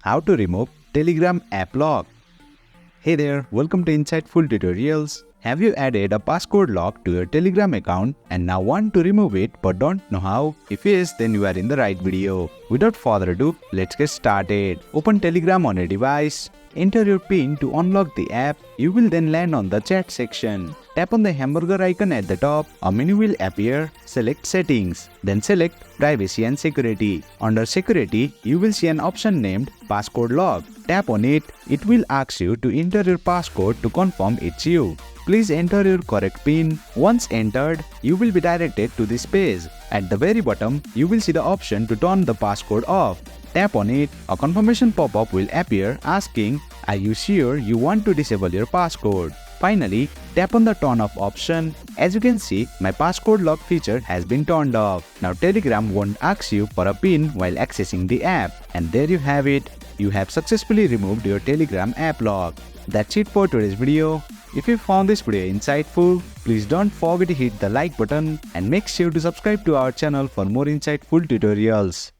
How to remove Telegram app lock. Hey there, welcome to Insightful Tutorials. Have you added a passcode lock to your Telegram account and now want to remove it but don't know how? If yes, then you are in the right video. Without further ado, let's get started. Open Telegram on your device. Enter your PIN to unlock the app. You will then land on the chat section. Tap on the hamburger icon at the top. A menu will appear. Select Settings. Then select Privacy and Security. Under Security, you will see an option named Passcode Lock. Tap on it. It will ask you to enter your passcode to confirm it's you. Please enter your correct PIN. Once entered, you will be directed to this page. At the very bottom, you will see the option to turn the passcode off. Tap on it. A confirmation pop-up will appear asking, "Are you sure you want to disable your passcode?" Finally, tap on the turn off option. As you can see, my passcode lock feature has been turned off. Now Telegram won't ask you for a PIN while accessing the app. And there you have it. You have successfully removed your Telegram app lock. That's it for today's video. If you found this video insightful, please don't forget to hit the like button and make sure to subscribe to our channel for more insightful tutorials.